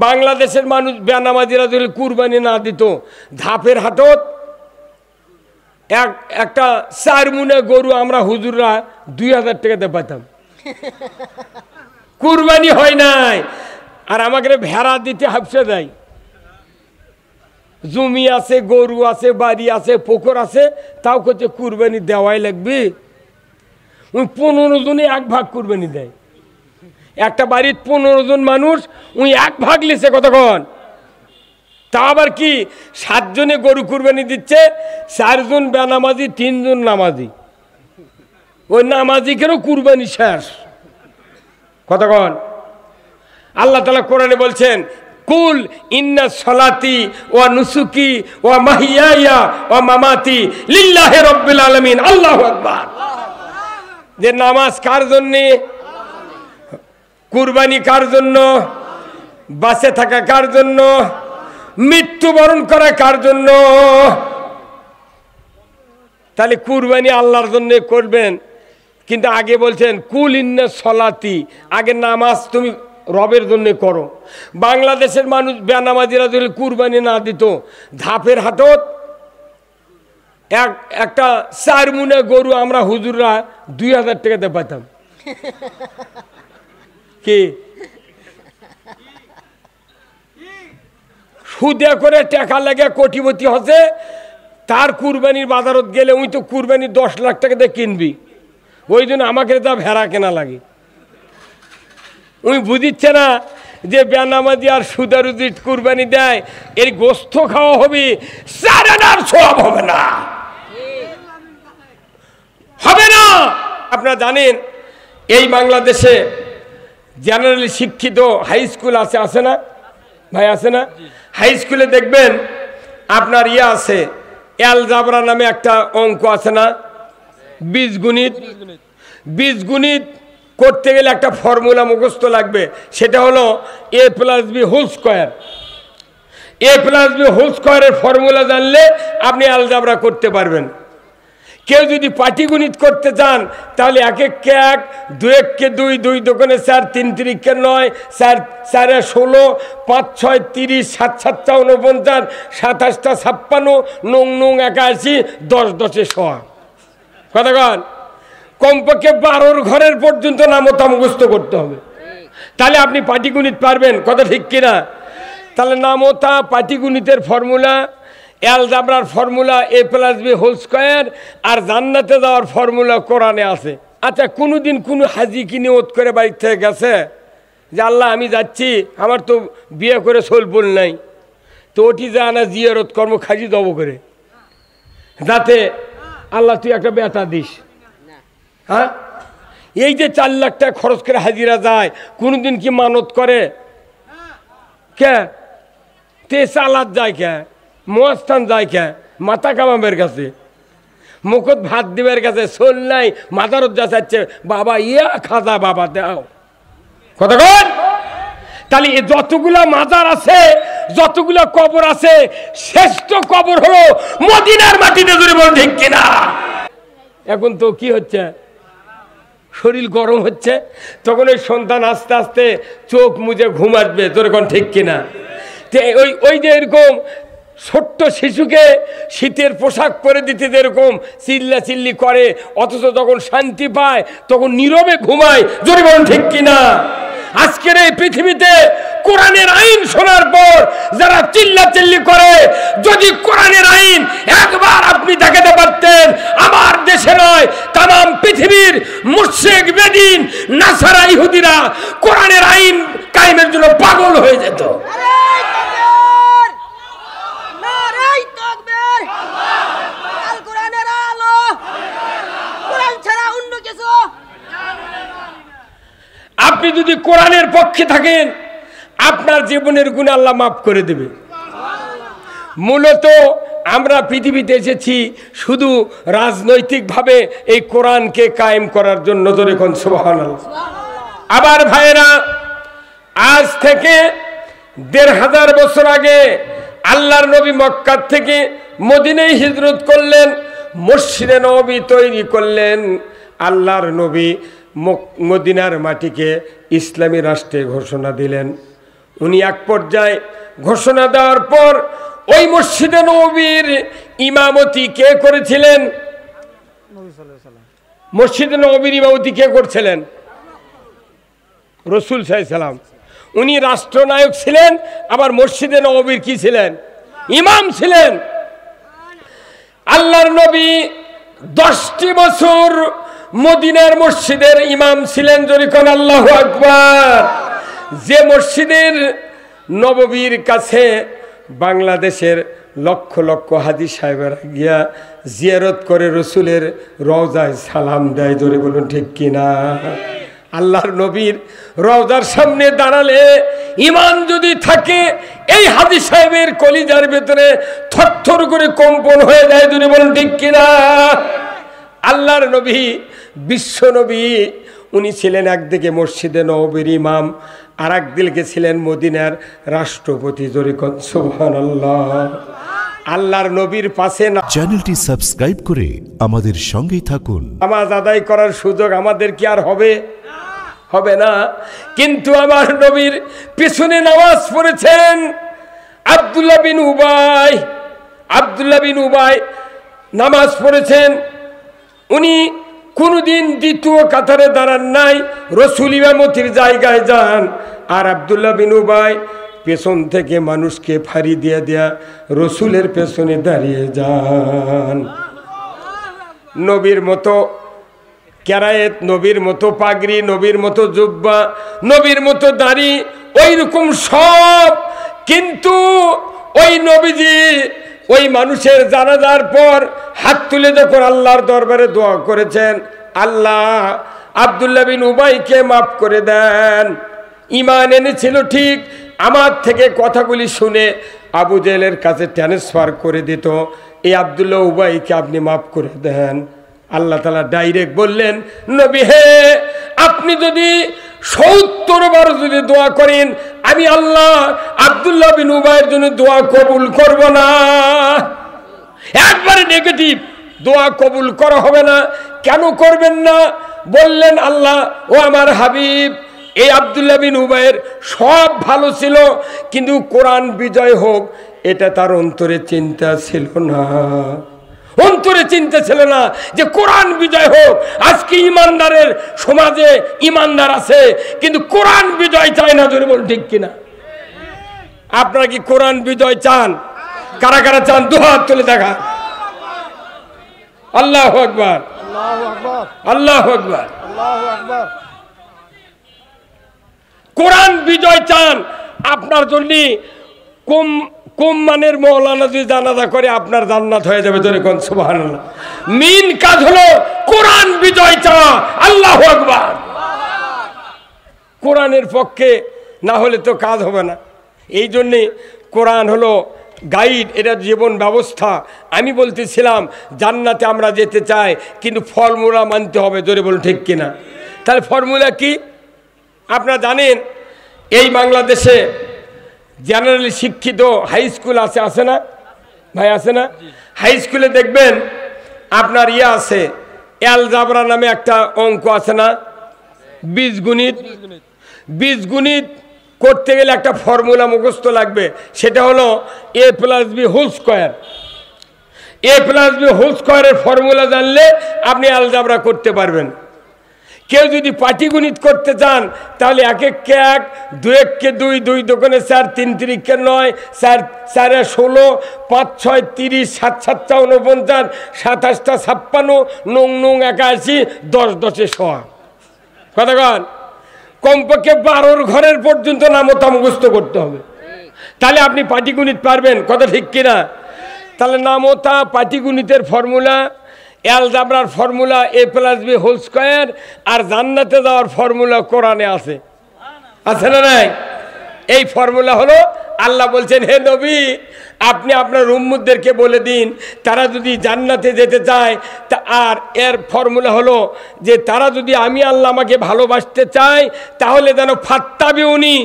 বাংলাদেশের মানুষ বেনামাজিরা যদি কুরবানি না দিত, ধাপের হাটত একটা 4 মুনে গরু আমরা হুজুররা 2000 টাকাতে পাইতাম। কুরবানি হয় নাই, আর আমাকে ভেড়া দিতে হাফসে দেয়। জমি আছে, গরু আছে, বাড়ি আছে, পুকুর আছে, তাও করছে কুরবানি দেওয়াই লাগবে। ওই 15 জনে 1 ভাগ কুরবানি দেয়। একটা বাড়ির 15 জন মানুষ, ওই 1 ভাগ লিছে কতক্ষণ। তা আবার কি 7 জনে গরু কুরবানি দিচ্ছে, 4 জন বেনামাজি, 3 জন নামাজি। ওই নামাজি কেন কুরবানি শেষ কতক্ষণ। আল্লাহ তাআলা কোরআনে বলছেন, কুল ইন্না সলাতি ওয়া নুসুকি ওয়া মাহিয়ায়া ওয়া মামাতি লিল্লাহি রাব্বিল আলামিন, আল্লাহু আকবার। যে নামাজ কার জন্য, কুরবানি কার জন্য, বাঁচে থাকা কার জন্য, মৃত্যুবরণ করা কার জন্য। তাহলে কুরবানি আল্লাহর জন্য করবেন, কিন্তু আগে বলছেন কুল ইন্না সলাতি, আগে নামাজ তুমি রবের জন্য করো। বাংলাদেশের মানুষ বেনামাজিরা যদি কুরবানি না দিত, ধাপের হাটত একটা 4 মুনে গরু আমরা হুজুররা 2000 টাকাতে পাইতাম। কি সুদে করে টাকা লাগে কোটিপতি হচ্ছে, তার কুরবানির বাজারত গেলে ওই তো কুরবানি 10 লাখ টাকা দিয়ে কিনবি, ওই জন্য আমাকে তা ভেড়া কেনা লাগে। উনি বুঝিচ্ছে না যে বেনামাজি আর সুদারুদি কুরবানি দেয়, এর গোস্ত খাওয়া হবে, সারানার সওয়াব হবে না, হবে না। আপনারা জানেন এই বাংলাদেশে জেনারেলি শিক্ষিত হাই স্কুল আছে না ভাই, আছে না? হাই স্কুলে দেখবেন আপনার আছে, অ্যালজাবরা নামে একটা অঙ্ক আছে না, বীজগণিত। বীজগণিত করতে গেলে একটা ফর্মুলা মুখস্থ লাগবে, সেটা হলো a+b whole square. a+b whole স্কয়ারের ফর্মুলা জানলে আপনি অ্যালজাবরা করতে পারবেন। কেউ যদি পাটিগণিত করতে চান তাহলে 1 × 1, 2 × 2, 2 × 2 = 4, 3 × 3 = 9, 4 × 4 = 16, 5 × 6 = 30, 7 × 7 = 49, 7 × 8 = 56, 9 × 9 = 81, 10 × 10 = 100। কতক্ষণ? কমপক্ষে 12 ঘরের পর্যন্ত নামতা মুখস্থ করতে হবে, তাহলে আপনি পাটিগণিত পারবেন। কথা ঠিক কিনা? তাহলে নামতা, পাটিগণিতের ফর্মুলা, অ্যালজাবরার ফর্মুলা a+b হোল স্কয়ার, আর জান্নাতে যাওয়ার ফর্মুলা কোরআনে আছে। আচ্ছা, কোনোদিন কোনো হাজি কি নিয়ত করে বাড়ি থেকে গেছে যে আল্লাহ আমি যাচ্ছি, আমার তো বিয়ে করে সোলপুল নাই, তো ওটি যা না জিয়ারত কর্ম খাজি দেবো করে, যাতে আল্লাহ তুই একটা বেটা দিস। হ্যাঁ, এই যে 4 লাখ টাকা খরচ করে হাজিরা যায়, কোনোদিন কি মানত করে? কে তে চালাত যায়, কে মহাস্থান যায়, কে মাথা কামাবের কাছে, মুখত ভাত দিবের কাছে, সোল নাই, মাথারত যা চাচ্ছে বাবা ইয়া খাজা বাবা দাও। কতক্ষণ? তাহলে যতগুলা মাজার আছে, যতগুলা কবর আছে, শ্রেষ্ঠ কবর হলো মদিনার মাটিতে, জোরে বলুন ঠিক কিনা। এখন তো কি হচ্ছে, শরীর গরম হচ্ছে, তখন ওই সন্তান আস্তে আস্তে চোখ মুজে ঘুম আসবে, জোরে কোন ঠিক কিনা। ওই যে এরকম ছোট্ট শিশুকে শীতের পোশাক পরে দিতে যেরকম চিল্লা চিল্লি করে, অথচ যখন শান্তি পায় তখন নীরবে ঘুমায়, জোরে বলুন ঠিক কিনা। আজকের এই পৃথিবীতে কোরআনের আইন শোনার পর যারা চিল্লাচিল্লি করে, যদি কোরআনের আইন একবার আপনি দেখাতে পারতেন, আমার দেশে নয় তাম পৃথিবীর মুশরিক, বেদিন, নাসারা, ইহুদিরা কোরআনের আইন কায়েমের জন্য পাগল হয়ে যেত। আপনি যদি কোরআনের পক্ষে থাকেন, আপনার জীবনের গুনাহ আল্লাহ মাফ করে দেবে। মূলত আমরা পৃথিবীতে এসেছি শুধু রাজনৈতিকভাবে এই কোরআনকে কায়েম করার জন্য, ধরে কোন সুবহানাল্লাহ। আবার ভাইরা, আজ থেকে 1500 বছর আগে আল্লাহর নবী মক্কা থেকে মদিনায় হিজরত করলেন, মসজিদে নববী তৈরি করলেন। আল্লাহর নবী মদিনার মাটিকে ইসলামী রাষ্ট্রে ঘোষণা দিলেন। উনি এক পর্যায়ে ঘোষণা দেওয়ার পর ওই মসজিদে নববীর ইমামতি কে করেছিলেন? মসজিদে নববীর ইমামতি কে করছিলেন? রাসূল সাল্লাল্লাহু আলাইহি সাল্লাম। উনি রাষ্ট্রনায়ক ছিলেন, আবার মসজিদে নববীর কি ছিলেন? ইমাম ছিলেন। আল্লাহর নবী 10টি বছর মদিনার মসজিদের ইমাম ছিলেন। জোরে কোন আল্লাহু আকবার। যে মসজিদের নববীর কাছে বাংলাদেশের লক্ষ লক্ষ হাজি সাহেবেরা গিয়া জিয়ারত করে রসুলের রওজায় সালাম দেয়। জোরে বলুন ঠিক কিনা? আল্লাহর নবীর রওজার সামনে দাঁড়ালে ঈমান যদি থাকে, এই হাজি সাহেবের কলিজার ভেতরে থরথর করে কম্পন হয়ে যায়। জোরে বলুন ঠিক কিনা? আল্লাহর নবী, বিশ্ব নবী, উনি ছিলেন একদিকে মসজিদে নববীর ইমাম, আর একদিকে ছিলেন মদিনার রাষ্ট্রপতি। জোরে কোন সুবহানাল্লাহ। আল্লাহর নবীর পাশে চ্যানেলটি সাবস্ক্রাইব করে আমাদের সঙ্গেই থাকুন। নামাজ আদায় করার সুযোগ আমাদের কি আর হবে? হবে না। কিন্তু আমার নবীর পিছনে নামাজ পড়েছেন আব্দুল্লাহ বিন উবাই। আব্দুল্লাহ বিন উবাই নামাজ পড়েছেন। উনি কোনদিন দ্বিতীয় কাতারে দাঁড়ান নাই, রসুল ইমামতির জায়গায় যান, আর আব্দুল্লাহ বিন উবাই পেছন থেকে মানুষকে ফাঁড়ি দিয়ে দেয়া রসুলের পেছনে দাঁড়িয়ে যান। নবীর মতো কেরায়েত, নবীর মতো পাগড়ি, নবীর মতো জুব্বা, নবীর মতো দাড়ি, ওই রকম সব। কিন্তু ওই নবীজি ওই মানুষের জানাজার পর হাত তুলে যখন আল্লাহর দরবারে দোয়া করেছেন, আল্লাহ আব্দুল্লাহ বিন উবাইকে মাফ করে দেন। ঈমান এনেছিল ঠিক, আমার থেকে কথাগুলি শুনে আবু জেহেলের কাছে ট্রান্সফার করে দিত, এই আব্দুল্লাহ উবাইকে আপনি মাফ করে দেন। আল্লাহ তাআলা ডাইরেক্ট বললেন, নবী হে, আপনি যদি 70 বার যদি দোয়া করেন, আমি আল্লাহ আব্দুল্লাহ বিন উবাইয়ের জন্য দোয়া কবুল করব না। একবারে নেগেটিভ, দোয়া কবুল করা হবে না। কেন করবেন না? বললেন, আল্লাহ ও আমার হাবিব, এই আব্দুল্লাহ বিন উবাইয়ের সব ভালো ছিল, কিন্তু কোরআন বিজয় হোক এটা তার অন্তরে চিন্তা ছিল না। অন্তরে চিন্তা ছিল না যে কোরআন বিজয় হোক। আজকে ইমানদারের সমাজে ইমানদার আছে, কিন্তু কোরআন বিজয় চায় না। জোরে বলুন ঠিক কিনা? আপনারা কি কোরআন বিজয় চান? কারা কারা চান? দুহাত তুলে দেখা। আল্লাহু আকবার, আল্লাহু আকবার। কোরআন বিজয় চান। আপনার জন্য কম মানের মৌলানা যদি জানাজা করে, আপনার জান্নাত হয়ে যাবে। ধরে কোন সুবহানাল্লাহ। মেইন কাজ হলো কোরআন বিজয় চাওয়া। আল্লাহু আকবার। কোরআনের পক্ষে না হলে তো কাজ হবে না। এই জন্যে কোরআন হলো গাইড, এটা জীবন ব্যবস্থা। আমি বলতেছিলাম জান্নাতে আমরা যেতে চাই, কিন্তু ফর্মুলা মানতে হবে। জোরে বলুন ঠিক কিনা? তাহলে ফর্মুলা কি? আপনারা জানেন এই বাংলাদেশে জেনারেলি শিক্ষিত হাই স্কুল আছে না ভাই? আছে না? হাই স্কুলে দেখবেন আপনার আছে, অ্যালজাবরা নামে একটা অঙ্ক আছে না, বীজগণিত। বীজগণিত করতে গেলে একটা ফর্মুলা মুখস্থ লাগবে, সেটা হলো a + b whole square. a + b whole স্কয়ারের ফর্মুলা জানলে আপনি অ্যালজাবরা করতে পারবেন। কেউ যদি পাটিগণিত করতে চান, তাহলে 1 × 1, 2 × 2, 2 × 2 = 4, 3 × 3 = 9, 4 × 4 = 16, 5 × 6 = 30, 7 × 7 = 49, 27 × 56, 9 × 9 = 81, 10 × 10 = 100। কতক্ষণ? কমপক্ষে 12 ঘরের পর্যন্ত নামতা মুখস্থ করতে হবে, তাহলে আপনি পাটিগণিত পারবেন। কথা ঠিক কিনা? তাহলে নামতা পাটিগণিতের ফর্মুলা, অ্যালজাবরার formula a + b whole square, আর জান্নাতে যাওয়ার ফর্মুলা কোরআনে আছে। আছে না নাই? এই ফর্মুলা হলো, আল্লাহ বলছেন, হে নবী, আপনি আপনার উম্মতদেরকে বলে দিন, তারা যদি জান্নাতে যেতে চায়, তা আর এর ফর্মুলা হলো যে তারা যদি আমি আল্লাহ আমাকে ভালোবাসতে চায়, তাহলে যেন ফাত্তাবিউনি,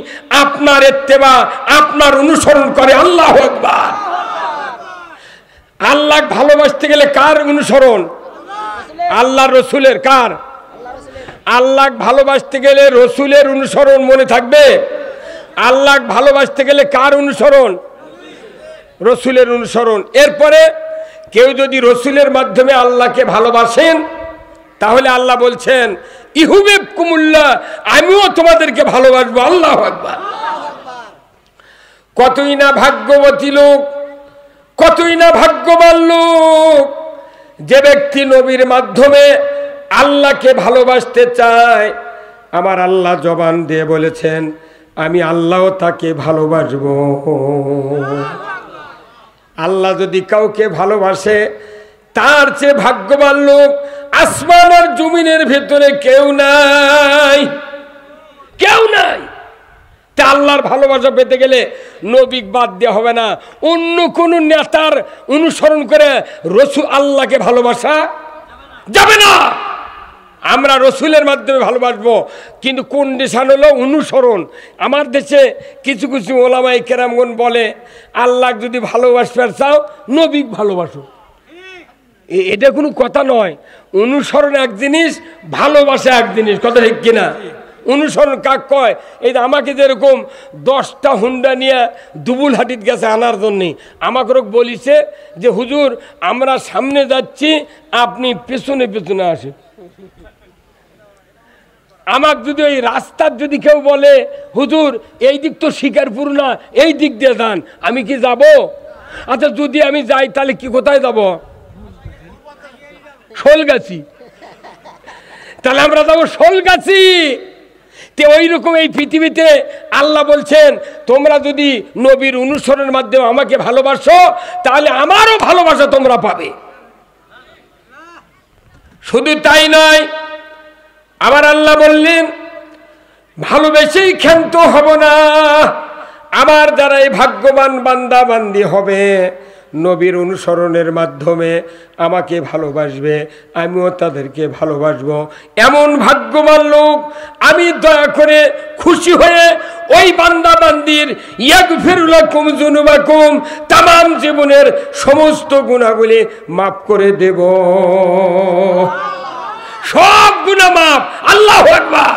আপনার ইত্তেবা, আপনার অনুসরণ করে। আল্লাহু আকবার। আল্লাহ ভালোবাসতে গেলে কার অনুসরণ? আল্লাহ রসুলের। কার? আল্লাহ ভালোবাসতে গেলে রসুলের অনুসরণ। মনে থাকবে? আল্লাহ ভালোবাসতে গেলে কার অনুসরণ? রসুলের অনুসরণ। এরপরে কেউ যদি রসুলের মাধ্যমে আল্লাহকে ভালোবাসেন তাহলে আল্লাহ বলছেন ইহুবিবকুমুল্লাহ, আমিও তোমাদেরকে ভালোবাসবো। আল্লাহু আকবার। কতই না ভাগ্যবতী লোক, কতই না ভাগ্যবান লোক যে ব্যক্তি নবীর মাধ্যমে আল্লাহকে ভালোবাসতে চায়। আমার আল্লাহ জবান দিয়ে বলেছেন আমি আল্লাহও তাকে ভালোবাসবো। আল্লাহ যদি কাউকে ভালোবাসে তার চেয়ে ভাগ্যবান লোক আসমান আর জমিনের ভিতরে কেউ নাই, কেউ নাই। তা আল্লাহর ভালোবাসা পেতে গেলে নবী বাদ দেওয়া হবে না। অন্য কোন নেতার অনুসরণ করে রসুল আল্লাহকে ভালোবাসা যাবে না। আমরা রসুলের মাধ্যমে ভালোবাসবো, কিন্তু কন্ডিশন হলো অনুসরণ। আমার দেশে কিছু কিছু ওলামায়ে কেরামগণ বলে আল্লাহ যদি ভালোবাসতে চাও নবী ভালোবাসো। এটা কোনো কথা নয়। অনুসরণ এক জিনিস, ভালোবাসা এক জিনিস। কথা ঠিক কিনা? অনুসরণ কাক কয়? এই যে আমাকে যেরকম 10টা হুন্ডা নিয়ে দুবুলহাটিত গেছে আনার জন্যে, আমাকে বলিছে যে হুজুর আমরা সামনে যাচ্ছি, আপনি পেছনে পেছনে আসেন। আমার যদি ওই রাস্তার যদি কেউ বলে হুজুর এই দিক তো শিকারপুর না, এই দিক দিয়ে যান, আমি কি যাব? আচ্ছা যদি আমি যাই তাহলে কি কোথায় যাব? শোলগাছি। তাহলে আমরা যাবো শোলগাছি। তে ওই রকম এই পৃথিবীতে আল্লাহ বলছেন তোমরা যদি নবীর অনুসরণের মাধ্যমে আমাকে ভালোবাসো তাহলে আমারও ভালোবাসা তোমরা পাবে। শুধু তাই নয়, আবার আল্লাহ বললেন ভালোবেসেই ক্ষান্ত হব না। আমার যারা এই ভাগ্যবান বান্দা বান্দি হবে নবীর অনুসরণের মাধ্যমে আমাকে ভালোবাসবে, আমিও তাদেরকে ভালোবাসবো। এমন ভাগ্যবান লোক আমি দয়া করে খুশি হয়ে ওই বান্দা বান্দির ইয়াগফিরু লাকুম যুনুবাকুম তামাম জীবনের সমস্ত গুনাহগুলি মাফ করে দেব। সব গুনাহ মাফ। আল্লাহু আকবার।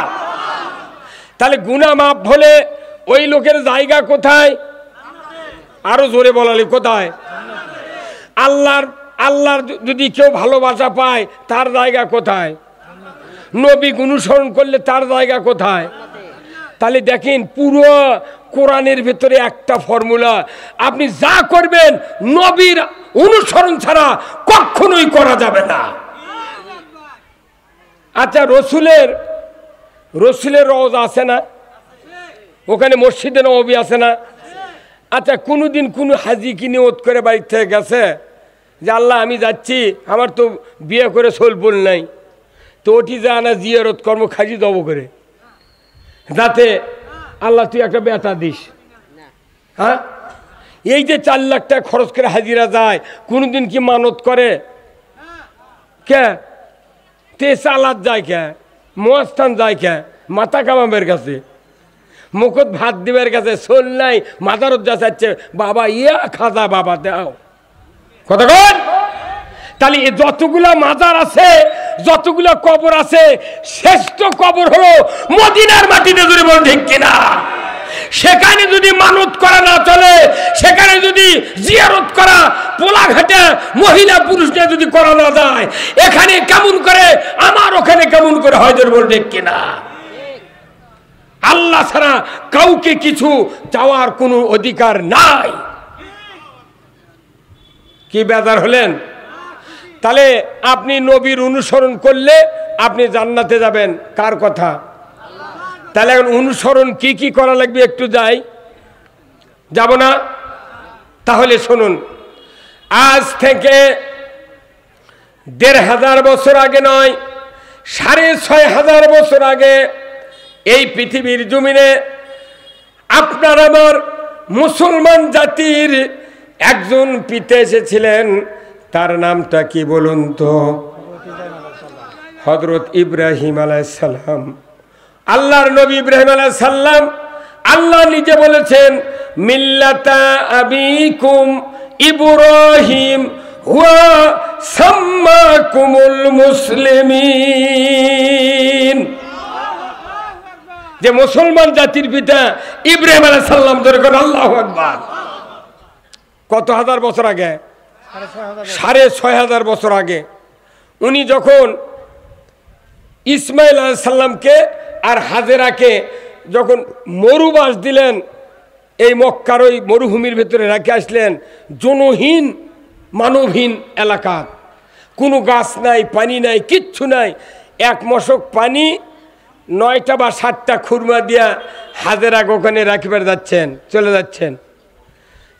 তাহলে গুনাহ মাফ হলে ওই লোকের জায়গা কোথায়? আরো জোরে বলালে কোথায়? আল্লাহর যদি কেউ ভালোবাসা পায় তার জায়গা কোথায়? নবী অনুসরণ করলে তার জায়গা কোথায়? তাহলে দেখেন পুরো কোরআনের ভিতরে একটা ফর্মুলা, আপনি যা করবেন নবীর অনুসরণ ছাড়া কখনোই করা যাবে না। আচ্ছা রসুলের রওজা আছে না? ওখানে মসজিদে নববী আছে না? আচ্ছা কোনোদিন কোনো হাজি কি নিয়ত করে বাড়ির থেকে গেছে যে আল্লাহ আমি যাচ্ছি, আমার তো বিয়ে করে সোলপুল নাই, তো ওটি যা না জিয়ারত কর্ম খাজি দেবো করে, যাতে আল্লাহ তুই একটা বেটা দিস। হ্যাঁ, এই যে 4 লাখ টাকা খরচ করে হাজিরা যায়, কোনোদিন কি মানত করে? কে তে চালাত যায়, কে মহাস্থান যায়, কে মাথা কামাবের কাছে, মুখত ভাত দিবের কাছে, সোল নাই মাথারত যা চাচ্ছে বাবা ইয়া খাজা বাবা দাও। কতক্ষণ? তাহলে যতগুলা মাজার আছে, যতগুলা কবর আছে, শ্রেষ্ঠ কবর হলো মদিনার মাটিতে। যদি বল ঠিক কিনা? সেখানে যদি মানত করা না চলে, সেখানে যদি জিয়ারত করা পোলাঘাটে মহিলা পুরুষরা যদি করা না যায়, এখানে কেমন করে আমার ওখানে কেমন করে হয়? যদি বল ঠিক কিনা? আল্লাহ ছাড়া কাউকে কিছু চাওয়ার কোনো অধিকার নাই। কি বেজার হলেন? তাহলে আপনি নবীর অনুসরণ করলে আপনি জান্নাতে যাবেন। কার কথা? তাহলে এখন অনুসরণ কি কি করা লাগবে একটু যাই, যাব না? তাহলে শুনুন, আজ থেকে 1500 বছর আগে নয়, 6500 বছর আগে এই পৃথিবীর জমিনে আপনার আমার মুসলমান জাতির একজন পিতা এসেছিলেন। তার নামটা কি বলুন তো? হযরত ইব্রাহিম আলাইহিস সালাম। আল্লাহর নবী ইব্রাহিম আলাইহিস সালাম, আল্লাহ নিজে বলেছেন মিল্লাতা আবিকুম ইব্রাহিম হুয়া সাম্মাকুমুল মুসলিমিন। যে মুসলমান জাতির পিতা ইব্রাহিম আলাইহিস সালাম ধরে কোন আল্লাহু আকবার। কত হাজার বছর আগে? 6,500 বছর আগে উনি যখন ইসমাইল আলাইহিস সালামকে আর হাজেরাকে যখন মরুবাস দিলেন, এই মক্কার ওই মরুভূমির ভেতরে রেখে আসলেন, জনহীন মানবহীন এলাকা, কোনো গাছ নাই, পানি নাই, কিচ্ছু নাই, এক মশক পানি 9টা বা 7টা খুরমা দিয়া হাজেরা ওখানে রাখিবার যাচ্ছেন, চলে যাচ্ছেন।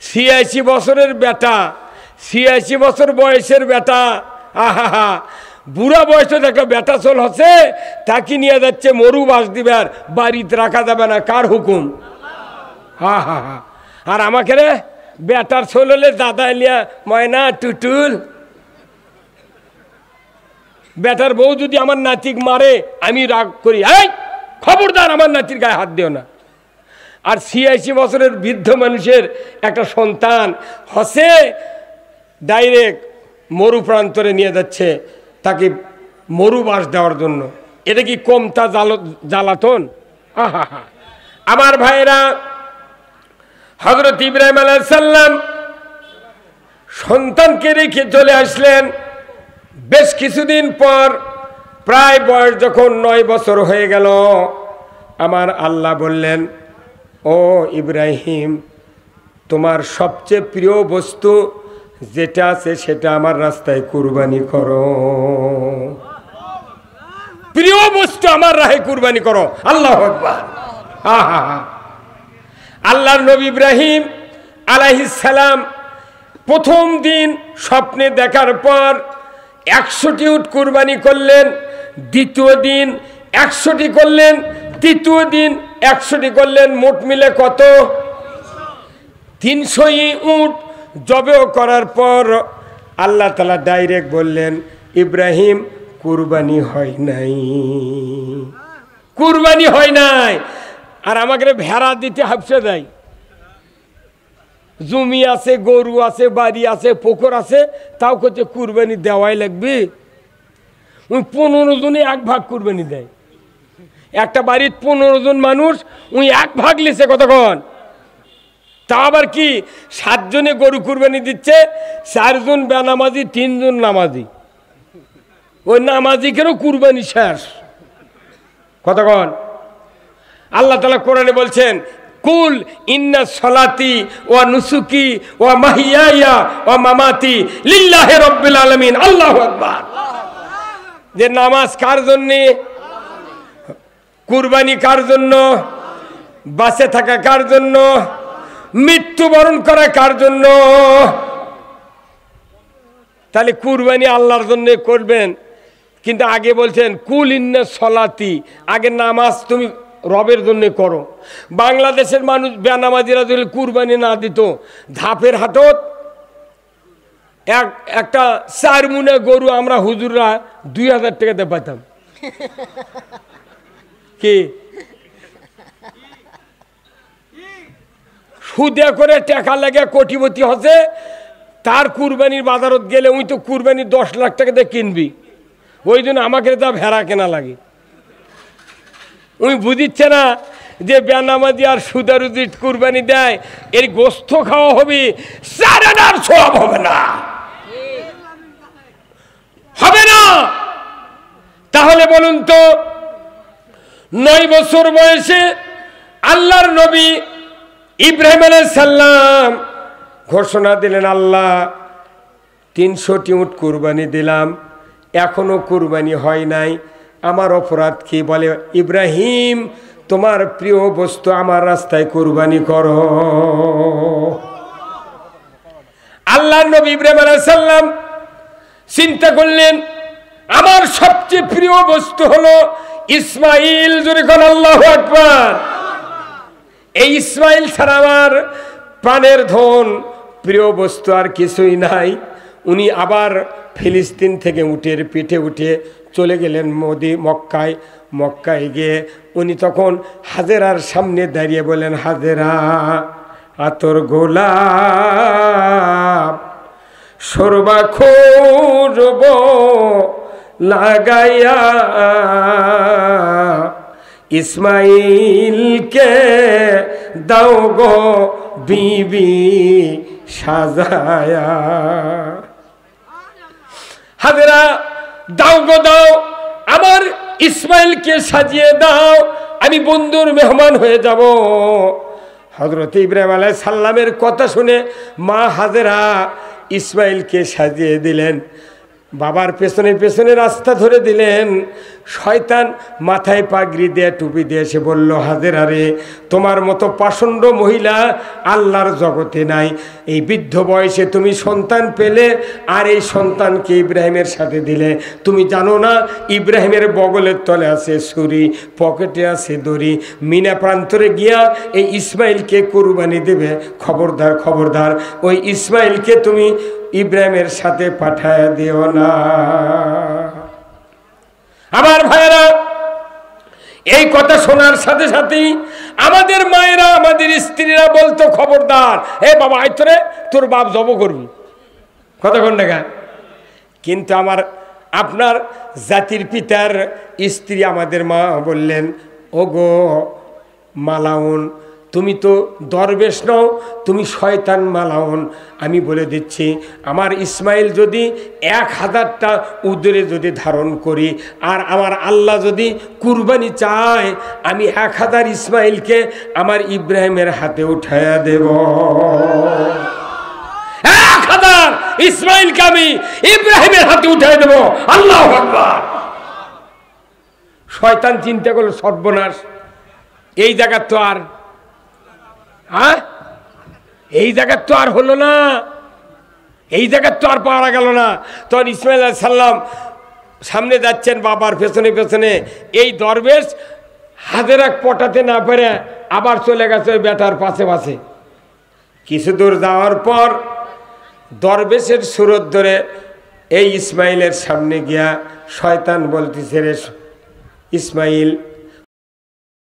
86 বছরের বেটা, 86 বছর বয়সের বেটা, আহা, বুড়া বয়সে একটা বেটা চল হচ্ছে, তাকে নিয়ে যাচ্ছে মরু বাস দিবার, বাড়িতে রাখা যাবে না, কার হুকুম? হা হা হা। আর আমাকে রে বেটার চল হলে দাদা লিয়া ময়না টুটুল, বেটার বউ যদি আমার নাতিক মারে আমি রাগ করি, এই খবরদার আমার নাতির গায়ে হাত দিও না। আর 86 বছরের বৃদ্ধ মানুষের একটা সন্তান হসে ডাইরেক্ট মরু প্রান্তরে নিয়ে যাচ্ছে তাকে মরুবাস দেওয়ার জন্য। এটা কি কমতা জ্বালাতন? আহা হা। আমার ভাইরা, হযরত ইব্রাহিম আলাইহিস সালাম সন্তানকে রেখে চলে আসলেন। বেশ কিছুদিন পর, প্রায় বয়স যখন 9 বছর হয়ে গেল, আমার আল্লাহ বললেন, ও ইব্রাহিম, তোমার সবচেয়ে প্রিয় বস্তু যেটা আছে সেটা আমার রাস্তায় কুরবানি করো। প্রিয় বস্তু আমার রাহে কুরবানি করো। আল্লাহু আকবার। আহা হা। আল্লাহর নবী ইব্রাহিম আলাইহিস সালাম প্রথম দিন স্বপ্নে দেখার পর 100টি উট কুরবানি করলেন, দ্বিতীয় দিন 100টি করলেন, তৃতীয় দিন 100টি করলেন, মোট মিলে কত? 300 উট জবে করার পর আল্লাহ তাআলা ডাইরেক্ট বললেন, ইব্রাহিম কুরবানি হয় নাই, কুরবানি হয় নাই। আর আমাকে ভেড়া দিতে হাফসে দেয়, জমি আছে, গরু আছে, বাড়ি আছে, পুকুর আছে, তাও করছে কুরবানি দেওয়াই লাগবে। ওই 15 জনে 1 ভাগ কুরবানি দেয়। একটা বাড়ির 15 জন মানুষ, ওই 1 ভাগ লিছে কতক্ষণ? তা আবার কি 7 জনে গরু কুরবানি দিচ্ছে, 4 জন বেনামাজি, 3 জন নামাজি। ওই নামাজি কেন কুরবানি শেষ কতক্ষণ? আল্লাহ তাআলা কোরআনে বলছেন, কুল ইন্না সলাতি ওয়া নুসুকি ওয়া মাহিয়ায়া ওয়া মামাতি লিল্লাহি রাব্বিল আলামিন। আল্লাহু আকবার। যে নামাজ কার জন্য, কুরবানি কার জন্য, বাঁচে থাকা কার জন্য, মৃত্যুবরণ করা কার জন্য? তাহলে কুরবানি আল্লাহর জন্য করবেন, কিন্তু আগে বলছেন কুল ইন্না সলাতি, আগে নামাজ তুমি রবের জন্য করো। বাংলাদেশের মানুষ বেনামাজিরা যদি কুরবানি না দিত, ধাপের হাটত একটা 4 মুনে গরু আমরা হুজুররা 2000 টাকাতে পাইতাম। কি সুদে করে টাকা লাগে কোটিপতি হচ্ছে, তার কুরবানির বাজারত গেলে ওই তো কুরবানি 10 লাখ টাকা দিয়ে কিনবি, ওই জন্য আমাকে তা ভেড়া কেনা লাগে। উনি বুঝিচ্ছে না যে বেনামাজি আর সুদারুদি কুরবানি দেয়, এর গোস্ত খাওয়া হবে, সারানার সব হবে না, হবে না। তাহলে বলুন তো, 9 বছর বয়সে আল্লাহর নবী ইব্রাহিম আলাইহিস সালাম ঘোষণা দিলেন, আল্লাহ 300টি উট কুরবানি দিলাম, এখনো কুরবানি হয় নাই, আমার অপরাধ কি? বলে, ইব্রাহিম তোমার প্রিয় বস্তু আমার রাস্তায় কুরবানি করো। আল্লাহর নবী ইব্রাহিম আলাইহিস সালাম চিন্তা করলেন, আমার সবচেয়ে প্রিয় বস্তু হলো ইসমাইল। জোরে কোন আল্লাহু আকবার। এই ইসমাইল ছাড়া আমার প্রাণের ধন, প্রিয় বস্তু আর কিছুই নাই। উনি আবার ফিলিস্তিন থেকে উটের পিঠে উঠে চলে গেলেন মক্কায়। মক্কায় গিয়ে উনি তখন হাজেরার সামনে দাঁড়িয়ে বলেন, হাজেরা আতর গোলাপ সরবা খুরব লাগাইয়া ইসমাইলকে দাও গো বিবি সাজায়া। হাজেরা দাও গো দাও, আমার ইসমাইলকে সাজিয়ে দাও, আমি বন্ধুর মেহমান হয়ে যাব। হযরত ইব্রাহিম আলাইহিস সালামের কথা শুনে মা হাজেরা ইসমাইলকে সাজিয়ে দিলেন, বাবার পেছনে পেছনে রাস্তা ধরে দিলেন। শয়তান মাথায় পাগড়ি দিয়ে টুপি দিয়ে এসে বলল, হাজেরা রে, তোমার মতো পাষণ্ড মহিলা আল্লাহর জগতে নাই। এই বৃদ্ধ বয়সে তুমি সন্তান পেলে, আর এই সন্তানকে ইব্রাহিমের সাথে দিলে। তুমি জানো না ইব্রাহিমের বগলের তলে আছে ছুরি, পকেটে আছে দড়ি। মিনা প্রান্তরে গিয়া এই ইসমাইলকে কুরবানি দেবে। খবরদার খবরদার, ওই ইসমাইলকে তুমি ইব্রাহিমের সাথে পাঠায় দিও না। আমার ভাইয়েরা, এই কথা শোনার সাথে সাথেই আমাদের মায়েরা, আমাদের স্ত্রীরা বলতো, খবরদার, হে বাবা আইতরে, তোর বাপ জব করবি, কতক্ষণ দেখা। কিন্তু আপনার জাতির পিতার স্ত্রী আমাদের মা বললেন, ওগো মালাউন, তুমি তো দরবেশ নও, তুমি শয়তান মালাউন। আমি বলে দিচ্ছি, আমার ইসমাইল যদি 1000টা উদরে যদি ধারণ করি, আর আমার আল্লাহ যদি কুরবানি চায়, আমি 1000 ইসমাইলকে আমার ইব্রাহিমের হাতে উঠাইয়া দেব। 1000 ইসমাইলকে আমি ইব্রাহিমের হাতে উঠাইয়া দেব। আল্লাহু আকবার। শয়তান চিন্তা করলো, সর্বনাশ, এই জায়গা তো আর এই জায়গার তো আর হলো না, এই জায়গার তো আর পাওয়া গেল না। তখন ইসমাইল আলাইহিস সালাম সামনে যাচ্ছেন, বাবার পেছনে পেছনে। এই দরবেশ হাজেরা পটাতে না পেরে আবার চলে গেছে ওই বেটার পাশে পাশে। কিছু দূর যাওয়ার পর দরবেশের সুরত ধরে এই ইসমাইলের সামনে গিয়া শয়তান বলতেছে, রে ইসমাইল,